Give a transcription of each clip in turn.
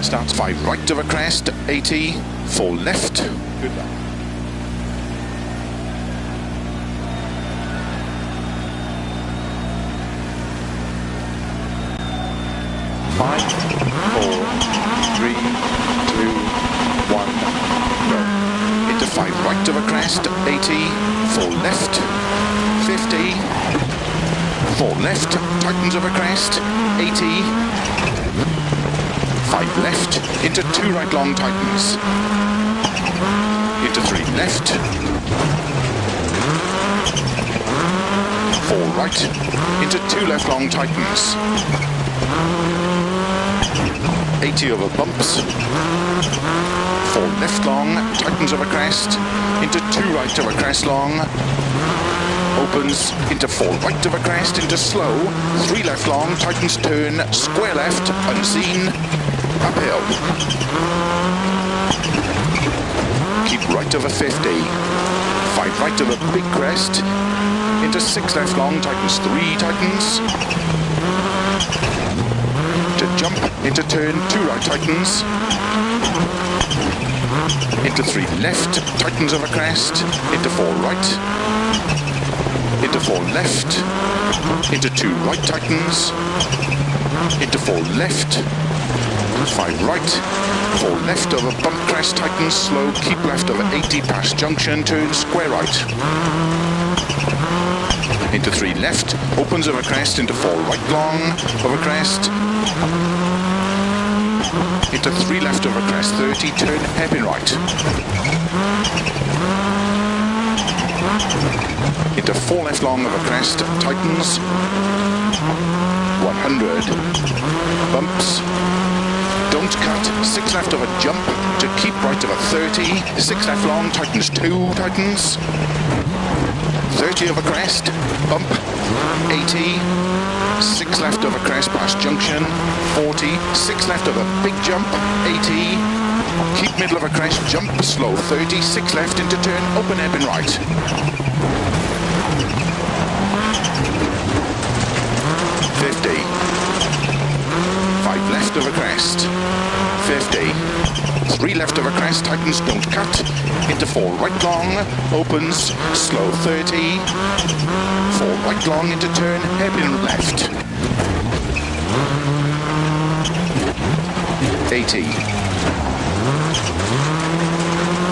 Starts 5 right of a crest, 80, 4 left. Good luck. 5, 4, 3, 2, 1, go. Into 5 right of a crest, 80, 4 left, 50, 4 left, tightens of a crest, 80, 5 left, into 2 right long tightens, into 3 left, 4 right, into 2 left long tightens, 80 over bumps, 4 left long, tightens of a crest, into 2 right of a crest long, opens into 4 right of a crest, into slow, 3 left long, tightens turn, square left, unseen, uphill. Keep right over 50, 5 right of a big crest, into 6 left long, tightens 3, tightens, to jump, into turn, 2 right tightens, into 3 left, tightens of a crest, into 4 right, into 4 left, into 2 right tightens, into 4 left, 5 right, 4 left over bump crest tightens, slow, keep left over 80 past junction, turn square right, into 3 left, opens over crest, into 4 right long, over crest, into 3 left over crest, 30, turn hairpin right, into 4 left long over crest, tightens, 100, bumps, don't cut, 6 left over jump, to keep right over 30, 6 left long, tightens 2, tightens, 30 over crest, bump, 80, 6 left over crest past junction, 40, 6 left over big jump, 80, keep middle of a crest, jump, slow, 30, 6 left into turn, open hairpin right. 50, 5 left over crest, 50, 3 left over crest, tightens, don't cut, into 4 right long, opens, slow 30, 4 right long into turn, hairpin left, 80,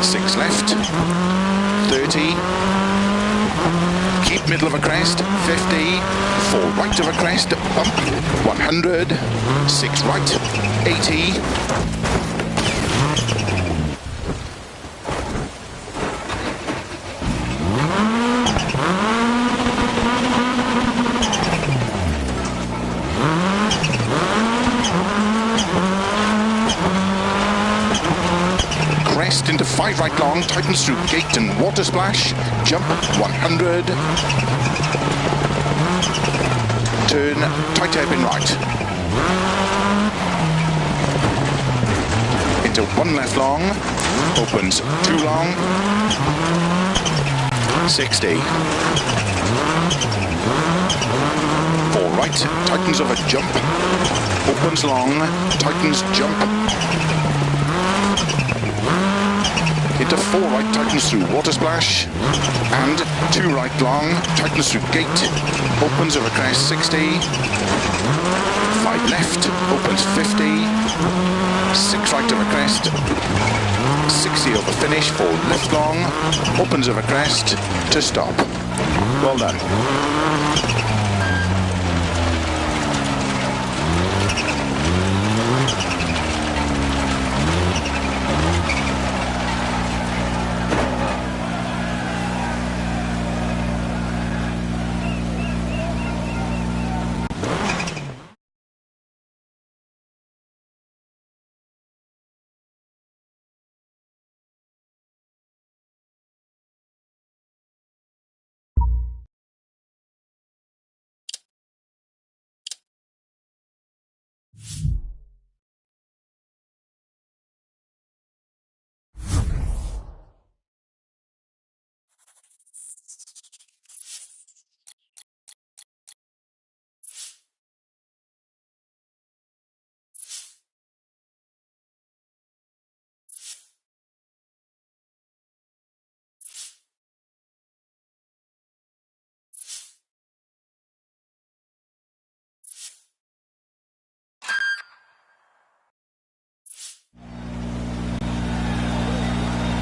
6 left, 30, keep middle of a crest, 50, 4 right of a crest, bump, 100, 6 right, 80, crest into 5 right long, tightens through gate and water splash, jump 100, turn, tight hairpin right, into 1 left long, opens 2 long, 60, 4 right, tightens of a jump, opens long, tightens jump, into 4 right, tightens through water splash, and 2 right long, tightens through gate, opens over crest 60, 5 left, opens 50, 6 right over crest, 60 over finish, 4 left long, opens over crest to stop. Well done.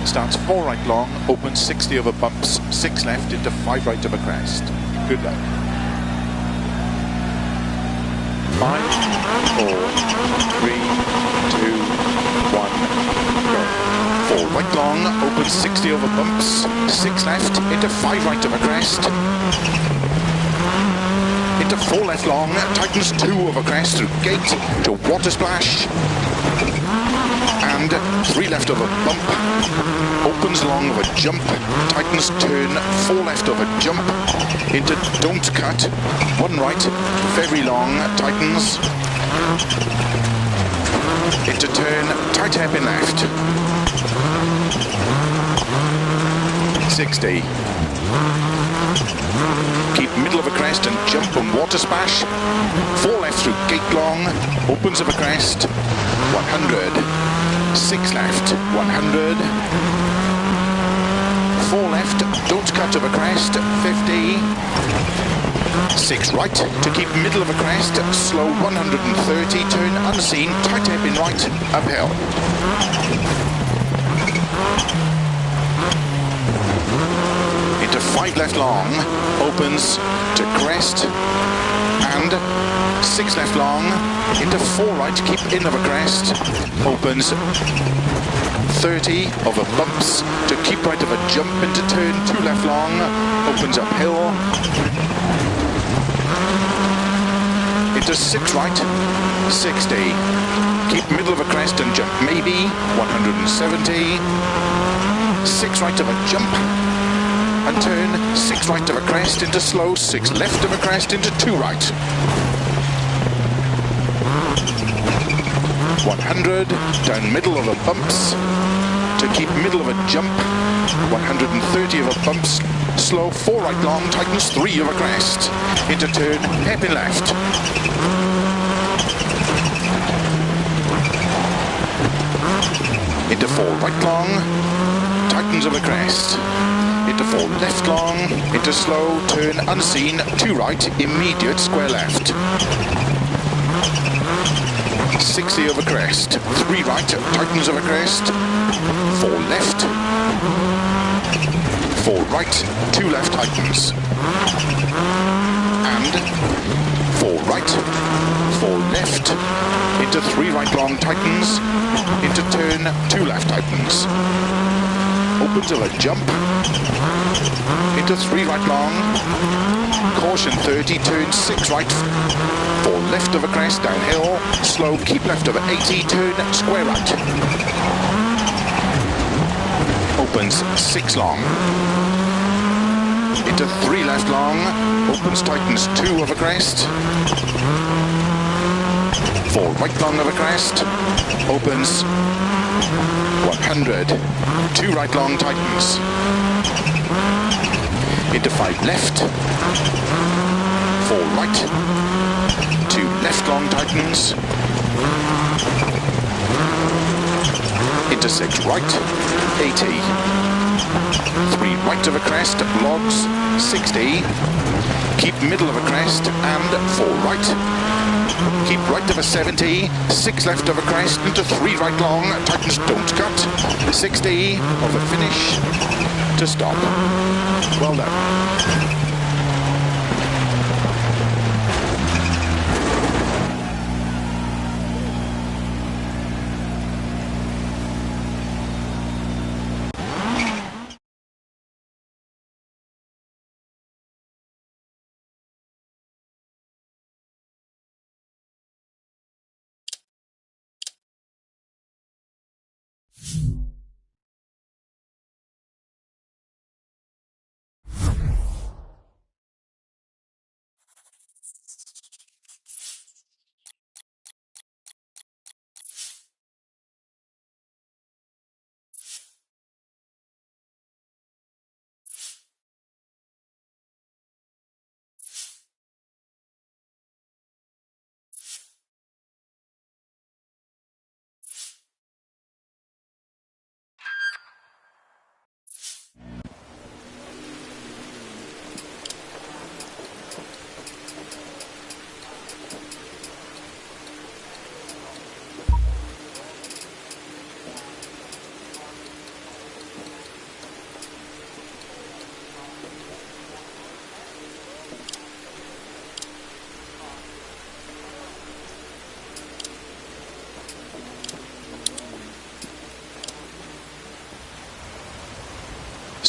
starts 4 right long, opens 60 over bumps, 6 left into 5 right of a crest. Good luck. 5, 4, 3, 2, 1, go. 4 right long, opens 60 over bumps, 6 left into 5 right of a crest. Into 4 left long, tightens 2 over crest through gate to water splash. And 3 left over bump, opens long over jump, tightens turn, 4 left over jump, into don't cut, 1 right, very long, tightens, into turn, tight hairpin left, 60. Keep middle of a crest and jump and water splash. 4 left through gate long, opens of a crest, 100. 6 left, 100. 4 left, don't cut of a crest, 50. 6 right to keep middle of a crest, slow 130, turn unseen, tight hairpin right, uphill. Into 5 left long, opens to crest, and 6 left long, into 4 right, keep in of a crest, opens 30 over bumps, to keep right of a jump into turn, 2 left long, opens uphill, into 6 right, 60, keep middle of a crest and jump maybe, 170, 6 right of a jump, and turn 6 right of a crest into slow, 6 left of a crest into 2 right. 100, down middle of a bumps, to keep middle of a jump, 130 of a bumps, slow 4 right long, tightens 3 of a crest, into turn, hairpin left. Into 4 right long, tightens of a crest. Into 4 left long, into slow, turn unseen, 2 right, immediate square left. 60 over crest, 3 right, tightens over crest, 4 left, 4 right, 2 left, tightens, and 4 right, 4 left, into 3 right long, tightens, into turn, 2 left, tightens, opens of a jump, into 3 right long, caution 30, turn 6 right, 4 left of a crest, downhill, slow, keep left of 80, turn, square right. Opens 6 long. Into 3 left long, opens, tightens 2 of a crest. 4 right long of a crest, opens 100, 2 right long, tightens. Into 5 left, 4 right, 2 left long, tightens, into 6 right, 80, 3 right of a crest, logs, 60, keep middle of a crest, and 4 right, keep right of a 70, 6 left of a crest, into 3 right long, tightens, don't cut, 60, of a finish, to stop. Well done.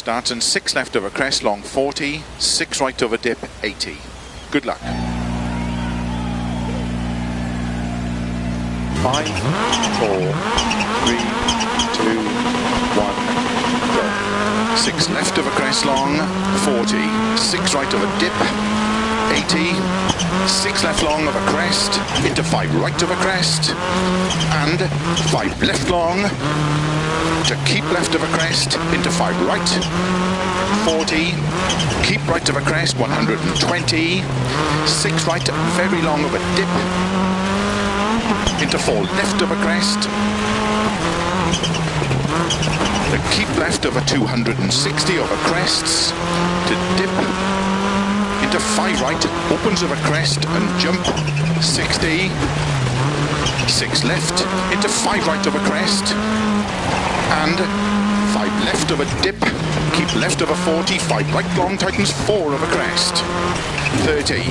starts and 6 left over crest, long 40, 6 right over dip, 80. Good luck. 5, 4, 3, 2, 1, go. 6 left over crest, long 40, 6 right over dip, 80, 6 left long over crest, into 5 right over crest, and 5 left long, to keep left over crest, into 5 right, 40, keep right over crest, 120, 6 right, very long over dip, into 4 left over crest, the keep left over 260 over crests, to dip, into 5 right, opens over crest and jump, 60, 6 left, into 5 right over crest, and 5 left over dip, keep left over 40, 5 right long, tightens 4 over crest, 30,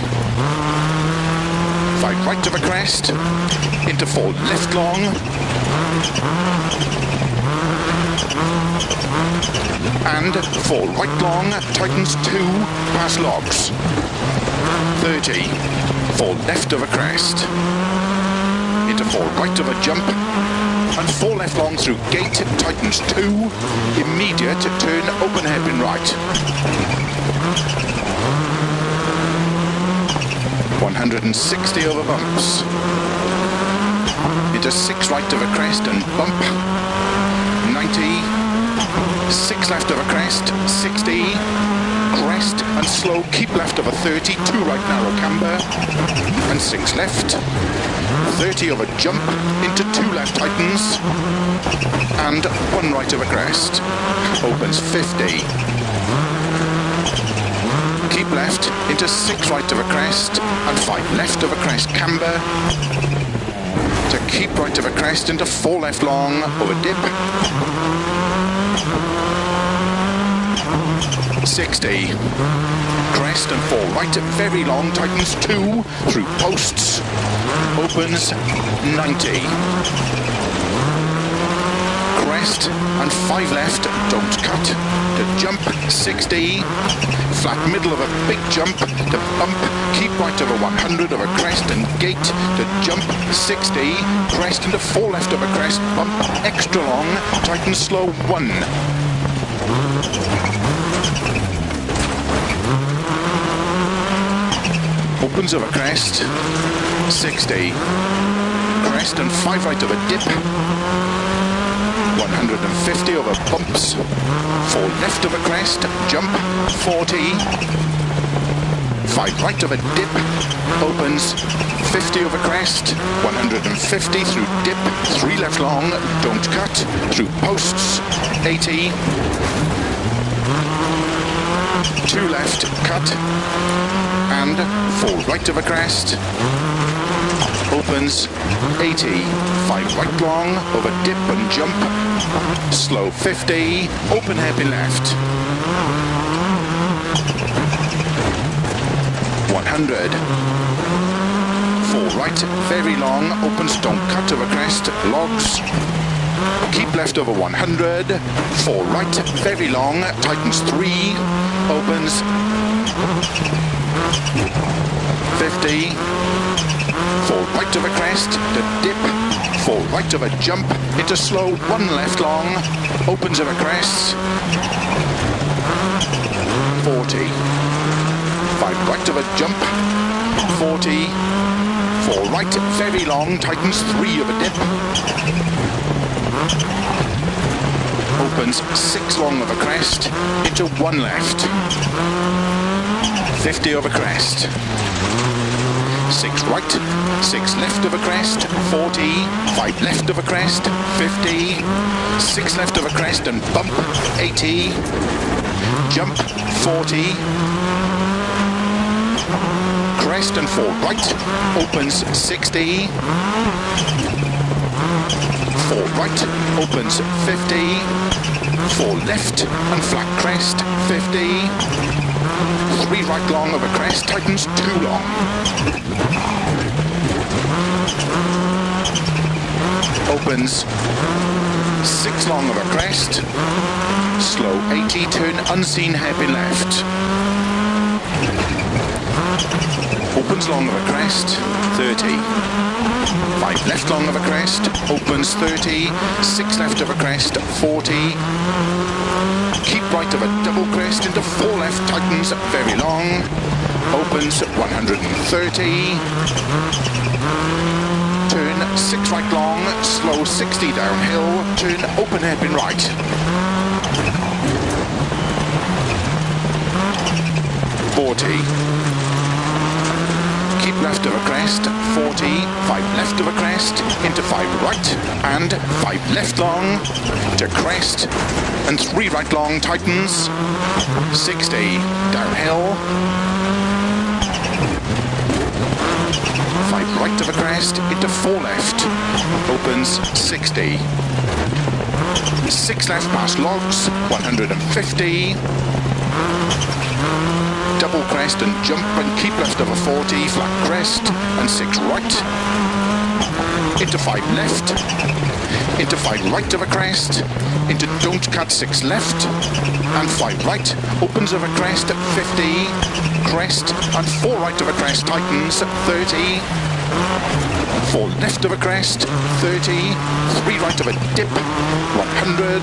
5 right over crest, into 4 left long, and 4 right long, tightens 2, past logs, 30, 4 left over crest, into 4 right over jump, and 4 left long through gate, tightens 2, immediate turn, open hairpin right. 160 over bumps, into 6 right over crest and bump, 90, 6 left over crest, 60, crest and slow, keep left over 30, 2 right narrow camber, and 6 left, 30 over jump, into 2 left tightens, and 1 right over crest, opens 50, keep left, into 6 right over crest, and 5 left over crest camber, to keep right over crest, into 4 left long, over dip, 60, crest and 4 right, very long, tightens 2, through posts, opens 90, crest and 5 left, don't cut, to jump 60, flat middle of a big jump, to bump, keep right over 100 over crest and gate, to jump 60, crest into 4 left over crest, bump extra long, tighten slow 1. Opens over crest, 60, crest and 5 right over dip, 150 over bumps, 4 left over crest, jump, 40, 5 right over dip, opens, 50 over crest, 150 through dip, 3 left long, don't cut, through posts, 80, 2 left, cut, and 4 right over crest, opens 80, 5 right long, over dip and jump, slow 50, open hairpin left, 100, 4 right, very long, opens, don't cut over crest, logs, keep left over 100, 4 right, very long, tightens 3, opens 50, 4 right over crest, to dip, 4 right over jump, into slow, 1 left long, opens over crest, 40, 5 right over jump, 40, 4 right, very long, tightens 3 over dip, opens 6 long over crest, into 1 left, 50 over crest, 6 right, 6 left over crest, 40, 5 left over crest, 50, 6 left over crest and bump, 80, jump, 40, crest and 4 right, opens 60, 4 right, opens 50, 4 left and flat crest, 50, 3 right long over crest, tightens 2 long. Opens 6 long over crest, slow 80, turn unseen hairpin left. Opens long of a crest, 30. 5 left long of a crest, opens 30. 6 left of a crest, 40. Keep right of a double crest into 4 left, tightens very long. Opens 130. Turn 6 right long, slow 60 downhill. Turn open hairpin right. 40. Keep left of a crest, 40, 5 left of a crest, into 5 right, and 5 left long, to crest, and 3 right long, tightens, 60, downhill, 5 right of a crest, into 4 left, opens 60, 6 left past logs, 150, double crest and jump and keep left of a 40, flat crest and 6 right, into 5 left, into 5 right of a crest, into don't cut 6 left and 5 right, opens of a crest at 50, crest and 4 right of a crest, tightens 30, 4 left of a crest, 30, 3 right of a dip, 100,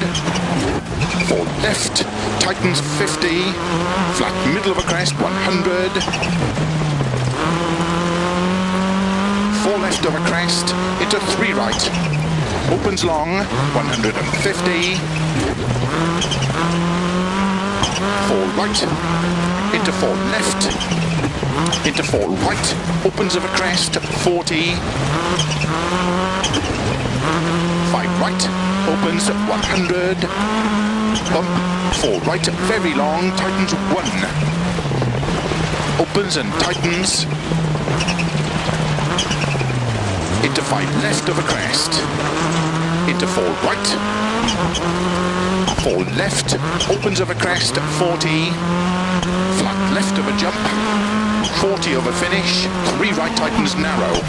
4 left, tightens 50, flat middle of a crest, 100, 4 left of a crest, into 3 right, opens long, 150, 4 right, into 4 left, into 4 right, opens of a crest, 40, 5 right, opens 100, bump, 4 right, very long, tightens 1, opens and tightens, into 5 left of a crest, into 4 right, 4 left, opens of a crest, 40, flat left of a jump, 40 of a finish, 3 right tightens narrow.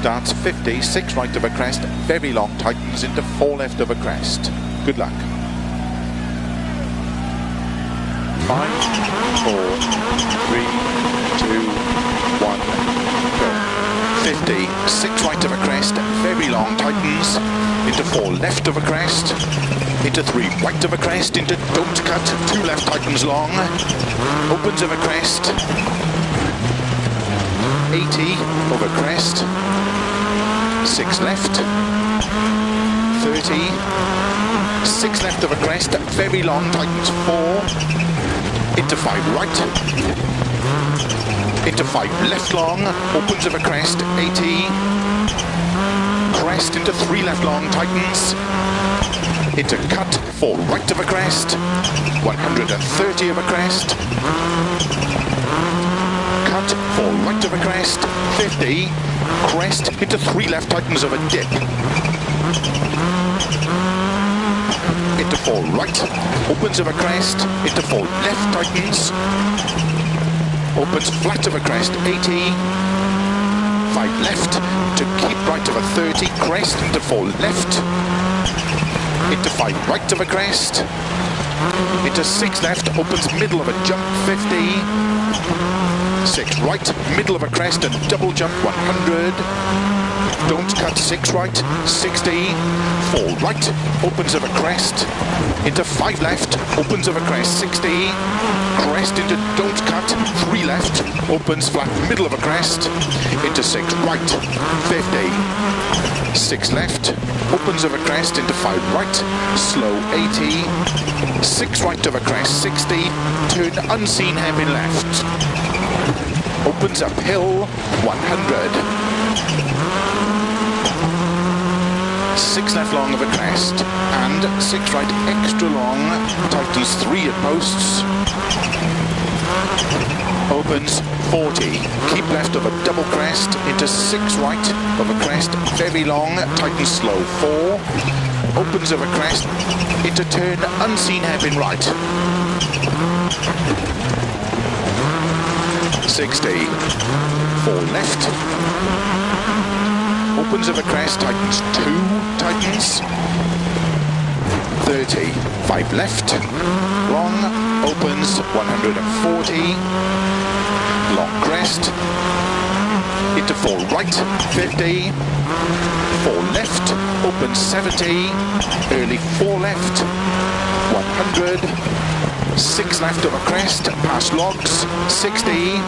Starts 50, 6 right of a crest, very long, tightens into 4 left of a crest. Good luck. 5, 4, 3, 2, 1, go. 50, 6 right of a crest, very long, tightens into 4 left of a crest, into 3 right of a crest, into don't cut, 2 left tightens long, opens of a crest, 80 over crest, 6 left, 30, 6 left of a crest, very long, tightens 4, into 5 right, into 5 left long, opens of a crest, 80, crest into 3 left long, tightens, into cut, 4 right of a crest, 130 of a crest, cut, 4 right of a crest, 50, crest, into 3 left, tightens of a dip, into 4 right, opens of a crest, into 4 left, tightens, opens flat of a crest, 80, 5 left, to keep right of a 30, crest, into 4 left, into 5 right of a crest, into 6 left, opens middle of a jump, 50, 6 right, middle of a crest and double jump 100. Don't cut 6 right, 60. 4 right, opens of a crest. Into 5 left, opens of a crest 60. Crest into don't cut, 3 left, opens flat middle of a crest. Into 6 right, 50. 6 left, opens of a crest into 5 right, slow 80. 6 right of a crest 60. Turn unseen hairpin left. Opens uphill 100. 6 left long of a crest and 6 right extra long, tightens 3 at posts. Opens 40. Keep left of a double crest into 6 right of a crest, very long, tightens slow 4. Opens of a crest into turn unseen hairpin right. 60. 4 left. Opens of a crest, tightens 2, tightens. 30. 5 left. Long, opens 140. Long crest. Into 4 right, 50. 4 left, opens 70. Early 4 left, 100. 6 left of a crest, past logs, 60.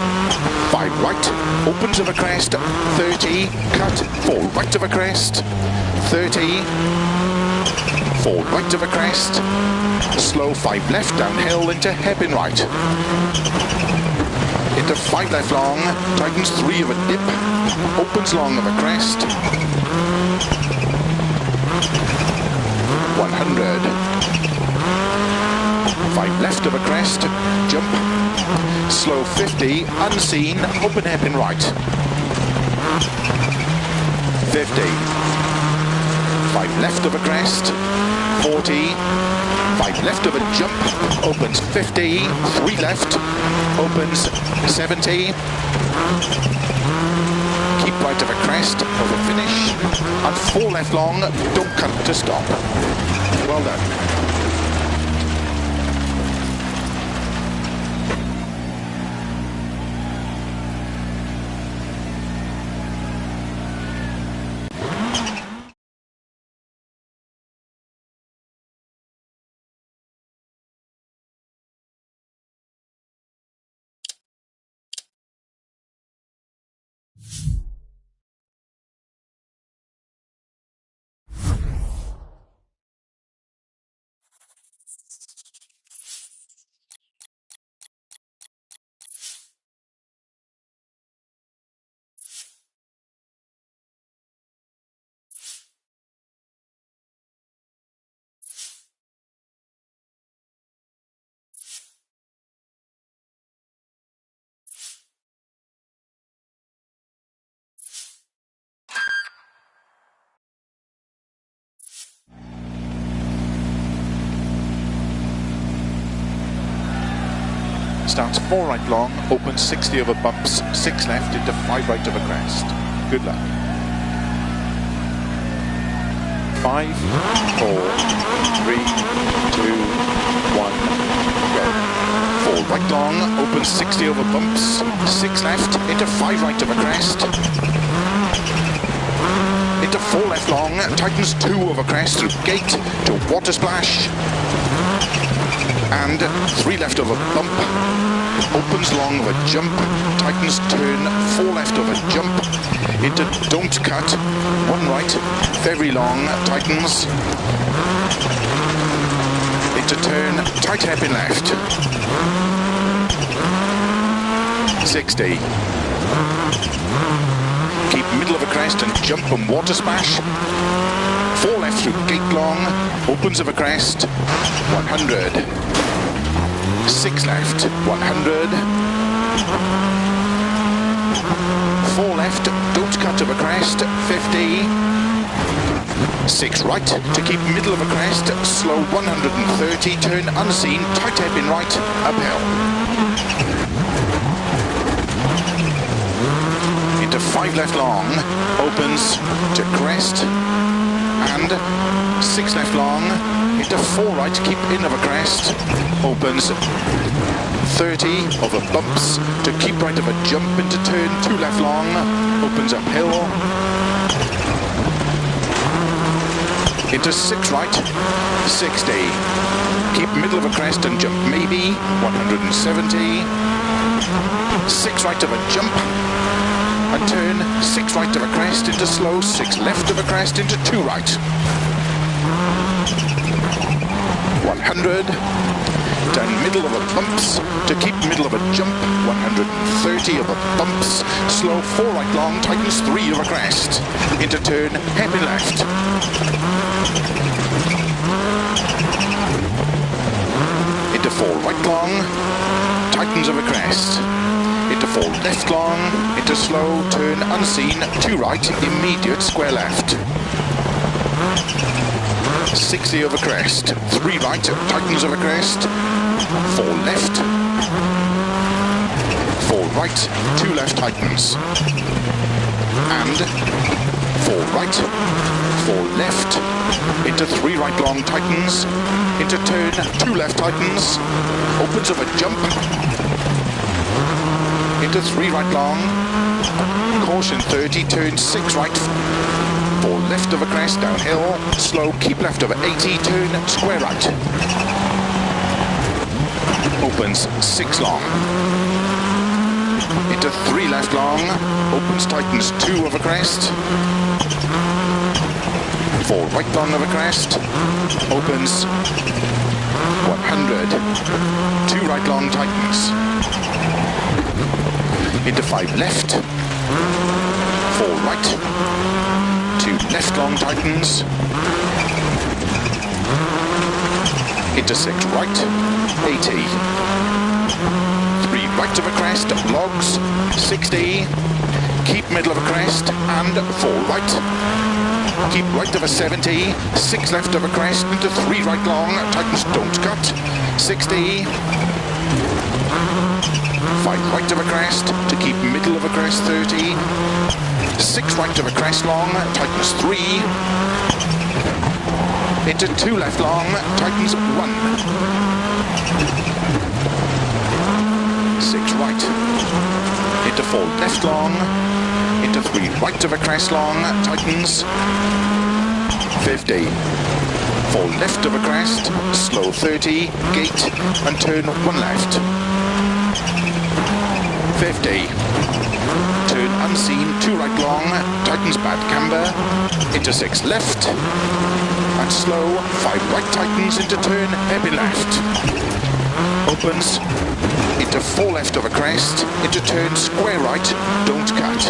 5 right, opens of a crest, 30. Cut, 4 right of a crest, 30. 4 right of a crest. Slow 5 left downhill into hairpin right. Into 5 left long, tightens 3 of a dip, opens long of a crest. 100. 5 left of a crest, jump. Slow 50, unseen, open hairpin right. 50. 5 left of a crest, 40. 5 left of a jump, opens 50. 3 left, opens 70. Keep right of a crest, over finish. And 4 left long, don't cut to stop. Well done. Starts 4 right long, opens 60 over bumps, 6 left into 5 right of a crest. Good luck. 5, 4, 3, 2, 1, go. 4 right long, opens 60 over bumps, 6 left into 5 right of a crest. Into 4 left long, tightens 2 over crest through gate to water splash. And 3 left of a bump, opens long of a jump, tightens turn, 4 left of a jump, into don't cut, 1 right, very long, tightens, into turn, tight hairpin left, 60. Keep middle of a crest and jump and water splash. 4 left through gate long, opens of a crest, 100. 6 left, 100. 4 left, don't cut of a crest, 50. 6 right to keep middle of a crest, slow 130, turn unseen, tight hairpin right, uphill. Into 5 left long, opens to crest, and 6 left long, into 4 right, keep in of a crest, opens 30 over bumps, to keep right of a jump into turn 2 left long, opens uphill, into 6 right, 60, keep middle of a crest and jump maybe, 170, 6 right of a jump, and turn 6 right of a crest into slow, 6 left of a crest into 2 right. 100, down middle of a bumps, to keep middle of a jump, 130 of a bumps, slow 4 right long, tightens 3 of a crest, into turn, hairpin left. Into 4 right long, tightens of a crest. Into 4 left long, into slow, turn unseen, 2 right, immediate square left. 60 over crest, 3 right, tightens over crest, 4 left, 4 right, 2 left tightens, and 4 right, 4 left, into 3 right long tightens, into turn, 2 left tightens, opens of a jump, into 3 right long, caution 30, turn 6 right, 4 left of a crest, downhill, slow, keep left over 80, turn, square right. Opens 6 long. Into 3 left long, opens, tightens 2 of a crest. 4 right long of a crest, opens 100. 2 right long tightens. Into 5 left, 4 right. 2 left long tightens, into 6 right, 80, 3 right of a crest, logs, 60, keep middle of a crest, and 4 right, keep right of a 70, 6 left of a crest, into 3 right long, tightens, don't cut, 60, 5 right of a crest, to keep middle of a crest, 30, 6 right of a crest long, tightens 3, into 2 left long, tightens 1, 6 right, into 4 left long, into 3 right of a crest long, tightens 50, 4 left of a crest, slow 30, gate, and turn 1 left, 50, turn unseen, 2 right long, tightens bad camber, into 6 left, and slow, 5 right tightens into turn, heavy left, opens, into 4 left of a crest, into turn square right, don't cut,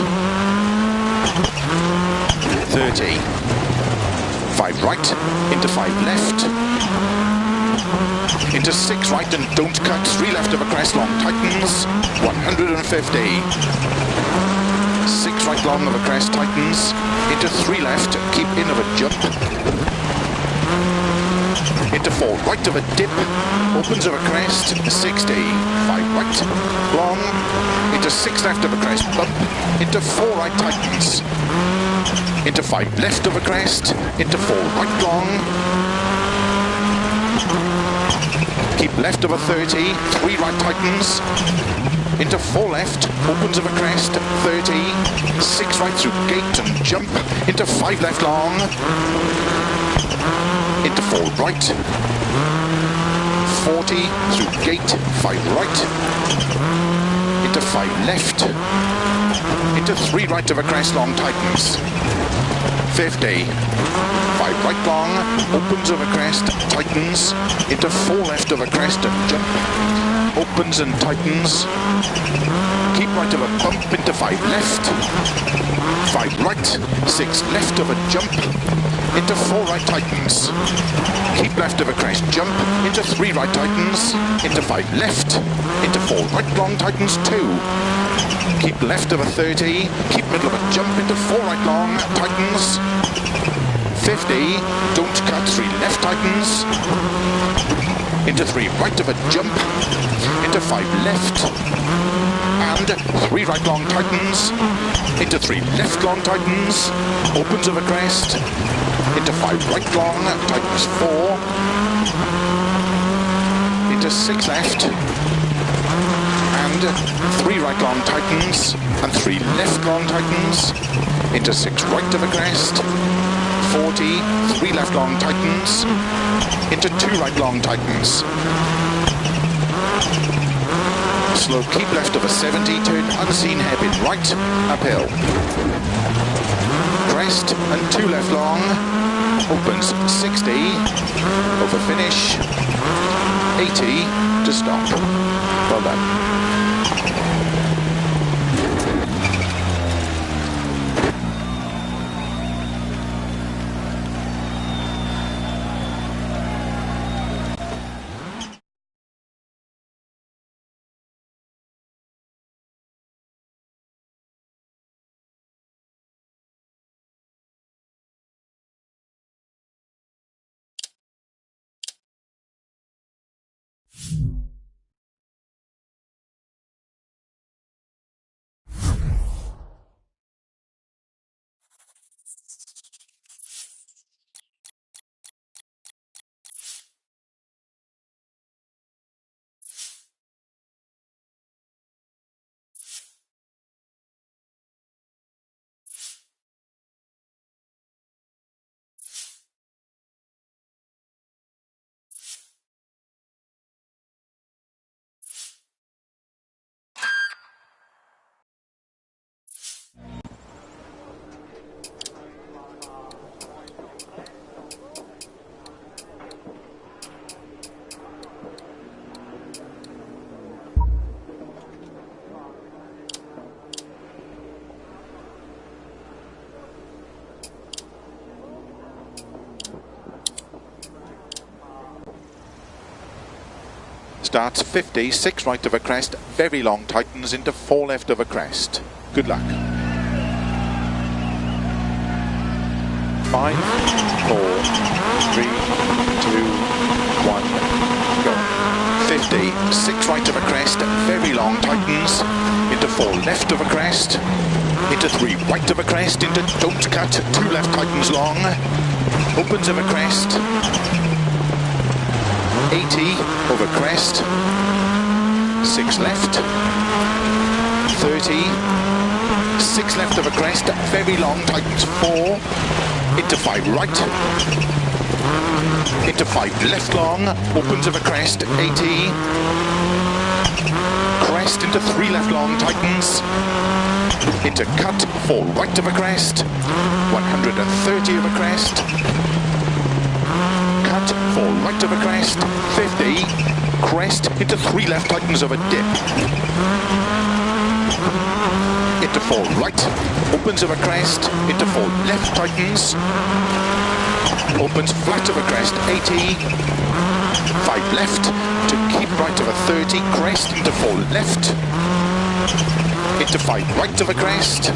30, 5 right, into 5 left, into 6 right and don't cut, 3 left of a crest long tightens, 150, 6 right long of a crest tightens, into 3 left, keep in of a jump, into 4 right of a dip, opens of a crest, 60, 5 right, long, into 6 left of a crest, bump, into 4 right tightens, into 5 left of a crest, into 4 right long, keep left of a 30, 3 right tightens, into 4 left, opens of a crest, 30, 6 right through gate and jump, into 5 left long, into 4 right, 40 through gate, 5 right, into 5 left, into 3 right of a crest long tightens, 50, 5 right long, opens of a crest, tightens, into 4 left of a crest and jump, opens and tightens, keep right of a bump into 5 left, 5 right, 6 left of a jump, into 4 right tightens, keep left of a crest jump, into 3 right tightens, into 5 left, into 4 right long tightens 2, keep left of a 30, keep middle of a jump, into 4 right long, tightens, 50, don't cut, 3 left tightens, into 3 right of a jump, into 5 left, and 3 right long tightens, into 3 left long tightens, opens of a crest, into 5 right long, tightens 4, into 6 left, and 3 right long tightens, and 3 left long tightens, into 6 right of a crest, 40, 3 left long tightens, into 2 right long tightens. Slow, keep left of a 70, turn unseen hairpin right, uphill. Crest and 2 left long, opens 60, over finish, 80 to stop. Well done. Starts 50, 6 right of a crest, very long tightens into 4 left of a crest. Good luck. 5, 4, 3, 2, 1, go. 50, 6 right of a crest, very long tightens, into 4 left of a crest, into 3 right of a crest, into don't cut, 2 left tightens long, opens of a crest, 80 over crest, 6 left, 30, 6 left of a crest, very long, tightens 4, into 5 right, into 5 left long, opens of a crest, 80, crest into 3 left long, tightens, into cut, 4 right of a crest, 130 of a crest, 4 right of a crest, 50, crest, into 3 left tightens of a dip, into 4 right, opens of a crest, into 4 left tightens, opens flat of a crest, 80, 5 left, to keep right of a 30, crest into 4 left, into 5 right of a crest,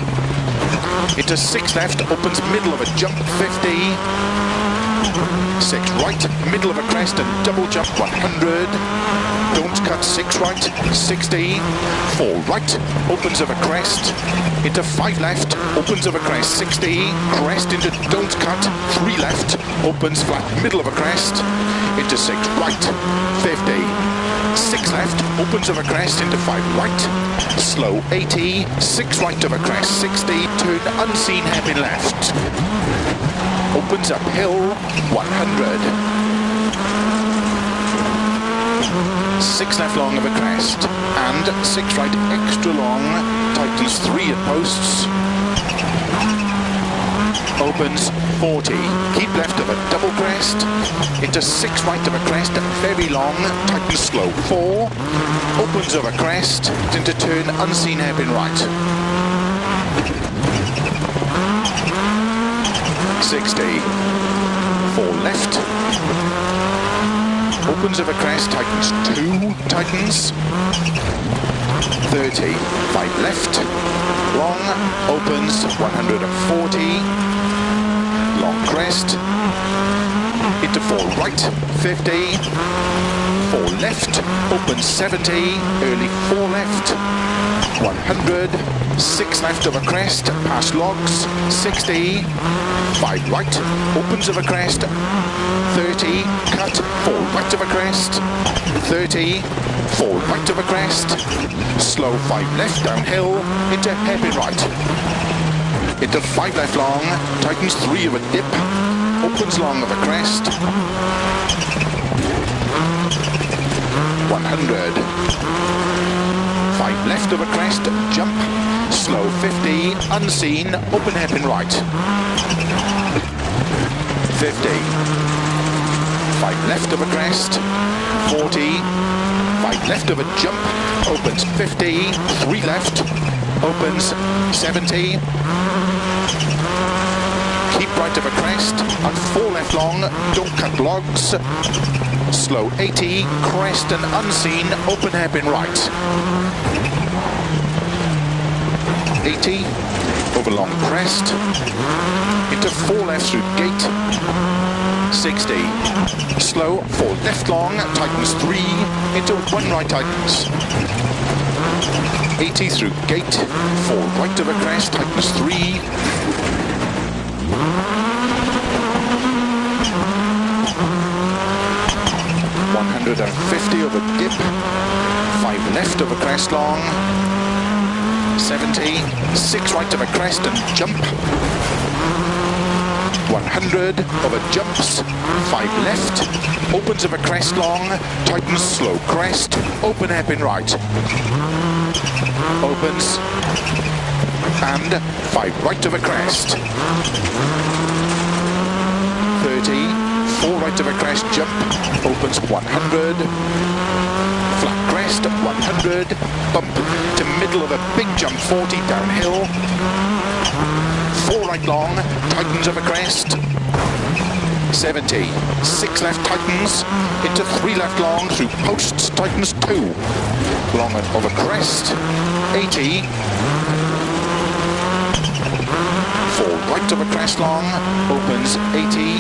into 6 left, opens middle of a jump, 50, 6 right, middle of a crest and double jump 100, don't cut 6 right, 60, 4 right, opens of a crest, into 5 left, opens of a crest, 60, crest into don't cut, 3 left, opens flat, middle of a crest, into 6 right, 50, 6 left, opens of a crest, into 5 right, slow 80, 6 right of a crest, 60, turn unseen hairpin left. Opens uphill, 100. 6 left long of a crest, and 6 right extra long, tightens 3 at posts. Opens 40, keep left of a double crest, into 6 right of a crest, very long, tightens slow 4, opens of a crest, into turn unseen hairpin right. 60, 4 left, opens of a crest, tightens 2, tightens, 30, 5 left, long, opens 140, long crest, into 4 right, 50, 4 left, opens 70, early 4 left, 100, 6 left of a crest, past logs, 60, 5 right, opens of a crest, 30, cut, 4 right of a crest, 30, 4 right of a crest, slow 5 left downhill, into hairpin right, into 5 left long, tightens 3 of a dip, opens long of a crest, 100, 5 left of a crest, jump, slow 50, unseen, open hairpin right, 50, 5 left of a crest, 40, 5 left of a jump, opens 50, 3 left, opens 70, keep right of a crest, and 4 left long, don't cut logs, slow 80, crest and unseen, open hairpin right, 80, over long crest, into 4 left through gate, 60, slow 4 left long, tightens 3, into 1 right tightens, 80 through gate, 4 right of a crest, tightens 3, 150 of a dip, 5 left of a crest long, 70, 6 right of a crest and jump, 100 of a jumps, 5 left, opens of a crest long, tightens slow crest, open hairpin right, opens, and 5 right of a crest, 30, 4 right of a crest jump, opens 100, flat crest 100, bump to middle of a big jump 40 downhill, 4 right long, tightens of a crest, 70, 6 left tightens, into 3 left long through posts, tightens 2, long of a crest, 80, 4 right of a crest long, opens 80,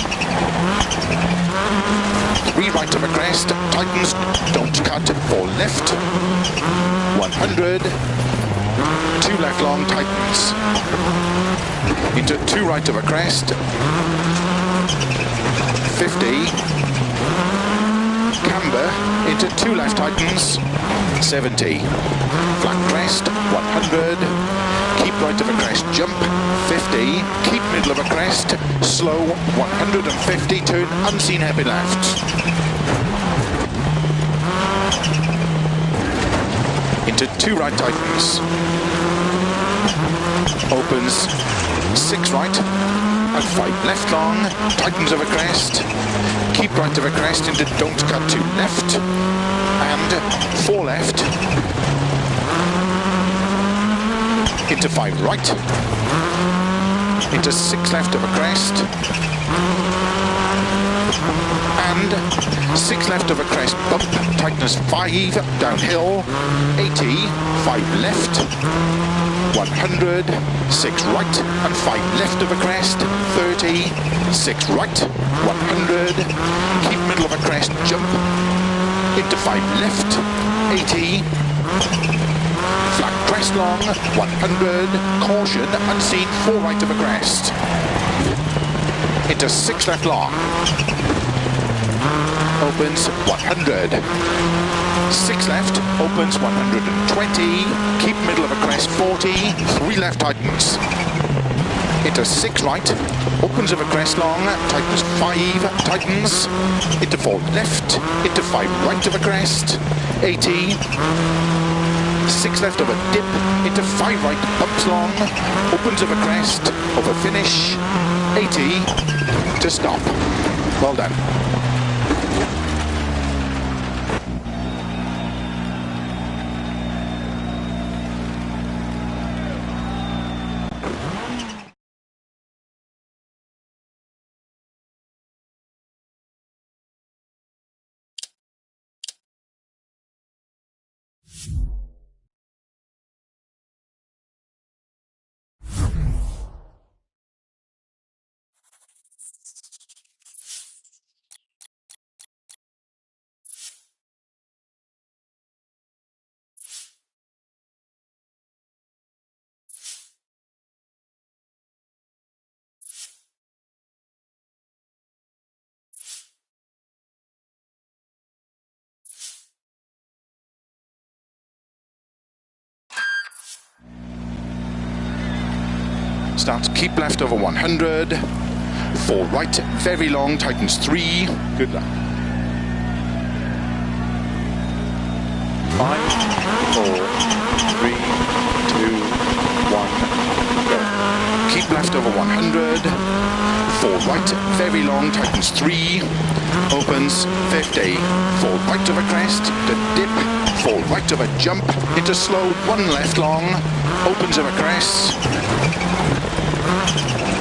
3 right of a crest, tightens, don't cut, 4 left, 100, 2 left long, tightens, into 2 right of a crest, 50, camber, into 2 left tightens, 70, flat crest, 100, keep right of a crest, jump, 50, keep middle of a crest, slow, 150, turn, unseen hairpin left. Into 2 right tightens, opens 6 right, and 5 left long, tightens of a crest, keep right of a crest into don't cut 2 left, and 4 left, into 5 right, into 6 left of a crest, and 6 left of a crest bump, tightness 5, downhill, 80, 5 left, 100, 6 right, and 5 left of a crest, 30, 6 right, 100, keep middle of a crest, jump, into 5 left, 80, flat crest long, 100, caution, unseen, 4 right of a crest, into 6 left long, opens 100, 6 left, opens 120, keep middle of a crest 40, 3 left tightens, into 6 right, opens of a crest long, tightens 5, tightens, into 4 left, into 5 right of a crest, 80, 6 left of a dip, into 5 right, bumps long, opens of a crest, over finish, 80, to stop. Well done. Starts keep left over 100. 4 right, very long, tightens 3. Good luck. 5, 4, 3, 2, 1, go. Keep left over 100. 4 right, very long, tightens 3. Opens 50. 4 right of a crest, to dip. 4 right of a jump, into slow, 1 left long. Opens of a crest.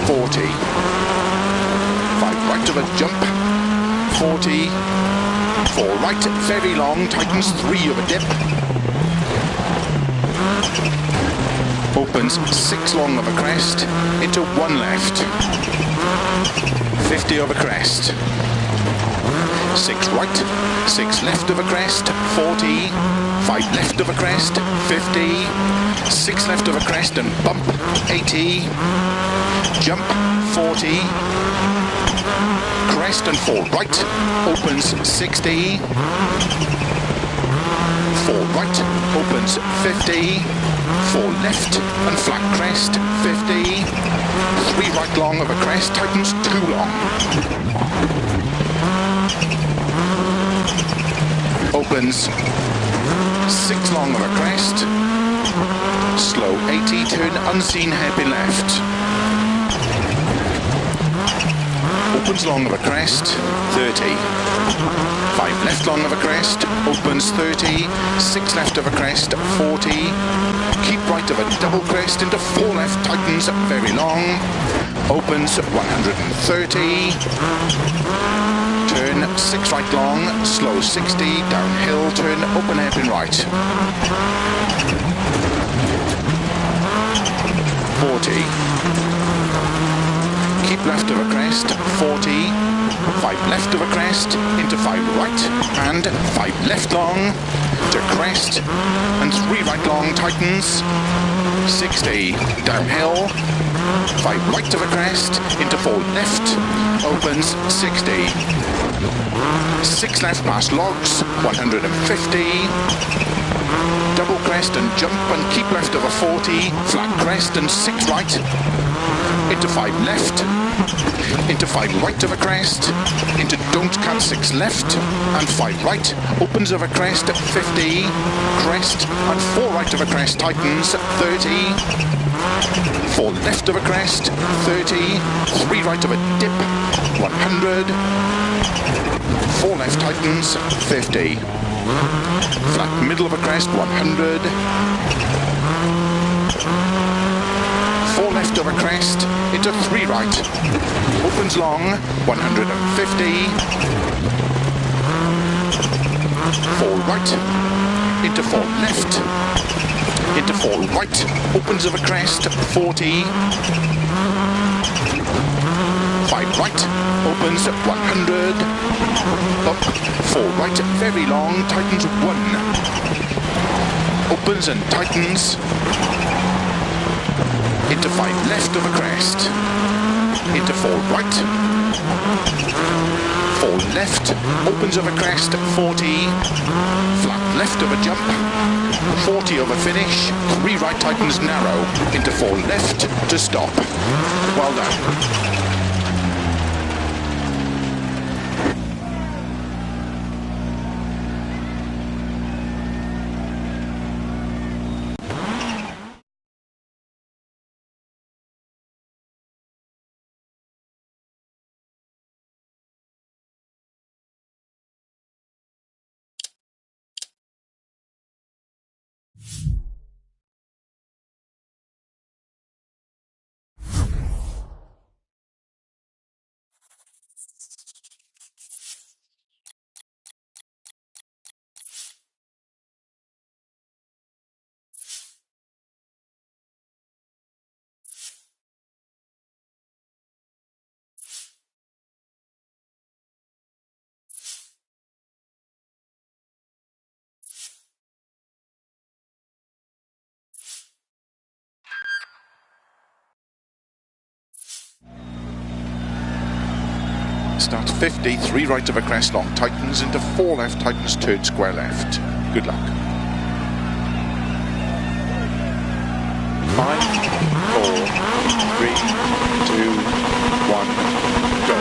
40. 5 right of a jump. 40. 4 right, very long, tightens 3 of a dip. Opens 6 long of a crest, into 1 left. 50 of a crest. 6 right, 6 left of a crest, 40. 5 left of a crest, 50. 6 left of a crest and bump, 80. Jump, 40. Crest and 4 right, opens 60. 4 right, opens 50. 4 left and flat crest, 50. 3 right long of a crest, tightens 2 long. Opens 6 long of a crest. Slow 80, turn unseen hairpin left. Opens long of a crest, 30. 5 left long of a crest, opens 30. 6 left of a crest, 40. Keep right of a double crest into 4 left, tightens very long. Opens 130. Turn 6 right long, slow 60, downhill, turn open hairpin right. 40. Keep left of a crest, 40. 5 left of a crest, into 5 right, and 5 left long, to crest, and 3 right long, tightens, 60, downhill, 5 right of a crest, into 4 left, opens, 60. 6 left past logs, 150. Double crest and jump and keep left over 40. Flat crest and 6 right. Into 5 left. Into 5 right of a crest. Into don't cut 6 left. And 5 right. Opens of a crest at 50. Crest and 4 right of a crest. Tightens 30. 4 left of a crest. 30. 3 right of a dip. 100. 4 left tightens, 50. Flat middle of a crest, 100. 4 left of a crest, into 3 right. Opens long, 150. 4 right, into 4 left. Into 4 right, opens of a crest, 40. 5 right, opens 100. Up, 4 right, very long, tightens 1. Opens and tightens. Into 5 left of a crest. Into 4 right. 4 left, opens of a crest, 40. Flat left of a jump. 40 of a finish. 3 right tightens narrow. Into 4 left to stop. Well done. Starts 50, 3 right of a crest long, tightens into 4 left, tightens, turn square left. Good luck. 5, 4, 3, 2, 1, go.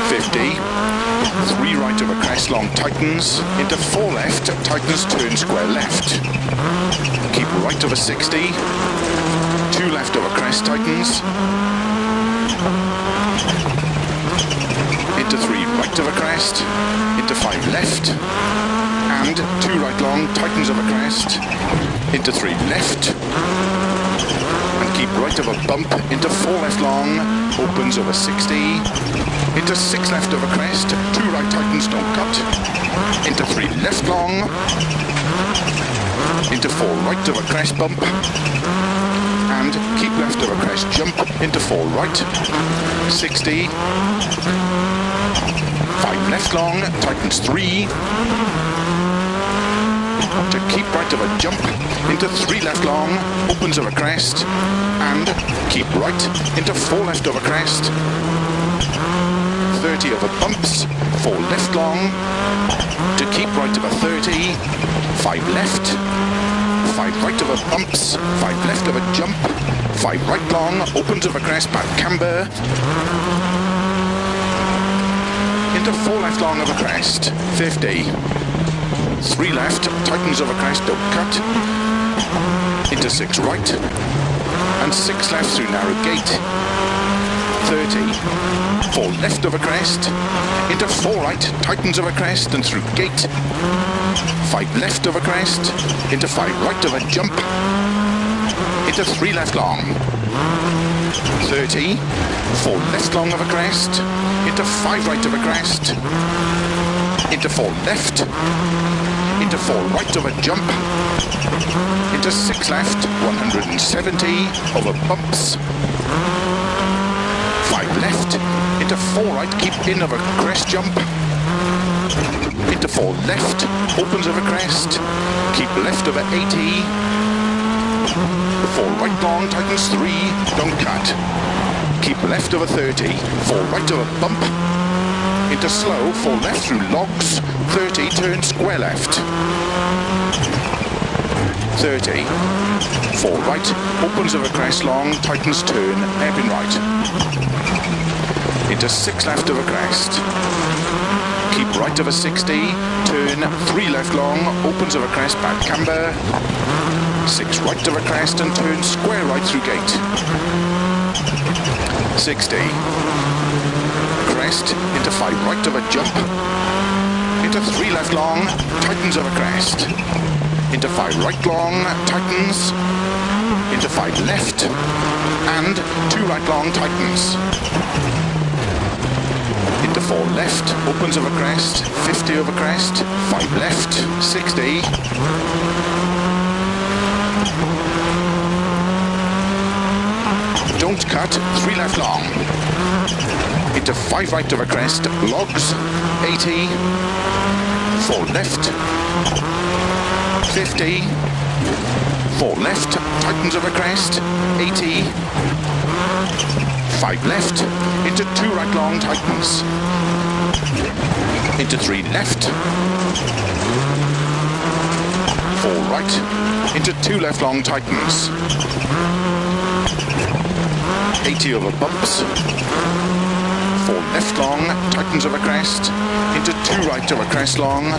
50. 3 right over crest, long tightens. Into 4 left, tightens, turn square left. Keep right over 60. 2 left over crest, tightens. Into 3 right over crest. Into 5 left. And 2 right long, tightens over crest. Into 3 left. And keep right over bump. Into 4 left long, opens over 60. Into 6 left over crest, 2 right tightens, don't cut. Into 3 left long. Into 4 right over crest, bump. And keep left over crest, jump. Into 4 right, 60. 5 left long, tightens 3. To keep right over jump. Into 3 left long, opens over crest. And keep right. Into 4 left over crest. 30 over bumps, 4 left long, to keep right over 30, 5 left, 5 right over bumps, 5 left over jump, 5 right long, opens over crest, back camber, into 4 left long over crest, 50, 3 left, tightens over crest, don't cut, into 6 right, and 6 left through narrow gate, 30, 4 left over crest, into 4 right, tightens over crest and through gate, 5 left over crest, into 5 right over jump, into 3 left long, 30, 4 left long over crest, into 5 right over crest, into 4 left, into 4 right over jump, into 6 left, 170, over bumps, 5 left, into 4 right, keep in over crest jump, into 4 left, opens over crest, keep left over 80, 4 right long, tightens 3, don't cut, keep left over 30, 4 right over bump, into slow, 4 left through logs, 30, turn square left, 30, 4 right, opens over crest long, tightens turn, hairpin right, into 6 left over crest, keep right over 60, turn 3 left long, opens over crest, back camber, 6 right over crest and turn square right through gate, 60, crest, into 5 right over jump, into 3 left long, tightens over crest, into 5 right long, tightens, into 5 left, and 2 right long, tightens, into 4 left, opens over crest, 50 over crest, 5 left, 60, don't cut, 3 left long, into 5 right over crest, logs, 80, 4 left, 50, 4 left, tightens over crest, 80, 5 left, into 2 right long, tightens, into 3 left, 4 right, into 2 left long, tightens, 80 over bumps, 4 left long, tightens over crest, into 2 right over crest long,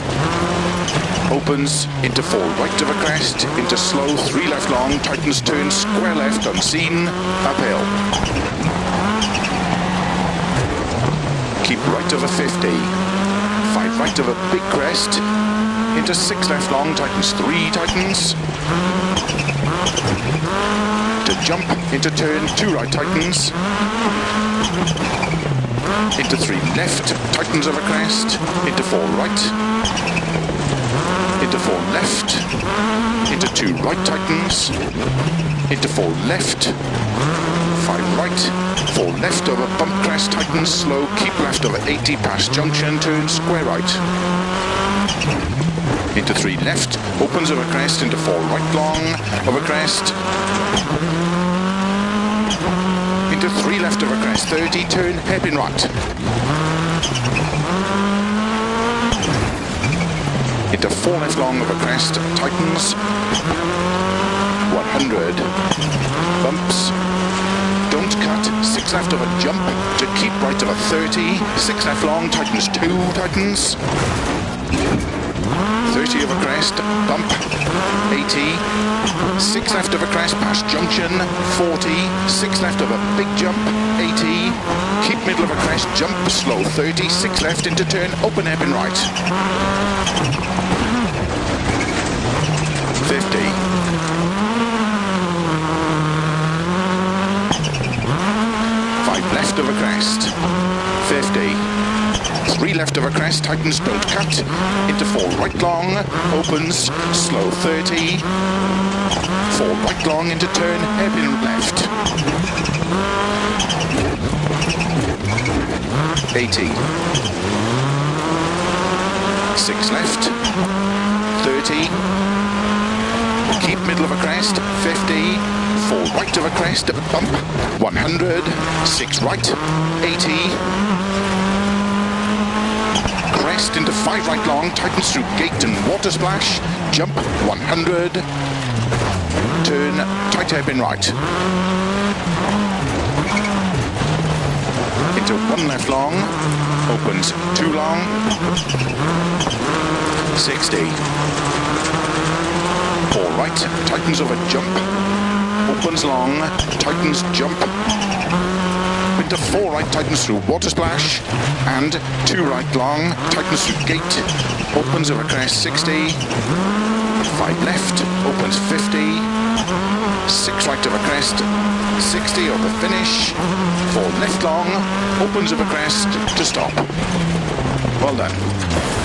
opens into 4 right over crest, into slow 3 left long, tightens turn square left unseen, uphill. Keep right over 50, 5 right over big crest, into 6 left long, tightens 3, tightens, to jump, into turn 2 right, tightens, into 3 left, tightens over crest, into 4 right, into 4 left, into 2 right, tightens, into 4 left, 5 right, 4 left over bump crest, tightens, slow, keep left over 80, past junction, turn square right, into 3 left, opens over crest, into 4 right long, over crest, into 3 left over crest, 30, turn, hairpin right, into 4 left long over crest, tightens, 100, bumps, don't cut, 6 left of a jump to keep right of a 30, 6 left long, tightens 2, tightens. 30 of a crest, bump, 80, 6 left of a crest past junction, 40, 6 left of a big jump, 80, keep middle of a crest, jump, slow, 30, 6 left into turn, open hairpin right, 50, 5 left of a crest, 50, 3 left of a crest, tightens, don't cut, into 4 right long, opens, slow 30, 4 right long into turn, hairpin left, 80, 6 left, 30, keep middle of a crest, 50, 4 right of a crest, bump, 100, 6 right, 80, crest into 5 right long, tightens through gate and water splash, jump 100, turn, tight hairpin right, into 1 left long, opens 2 long, 60, 4 right, tightens over jump, opens long, tightens jump, into 4 right, tightens through water splash, and 2 right long, tightens through gate, opens over crest 60, 5 left, opens 50, 6 right over crest, 60 over finish, 4 left long, opens over crest to stop. Well done.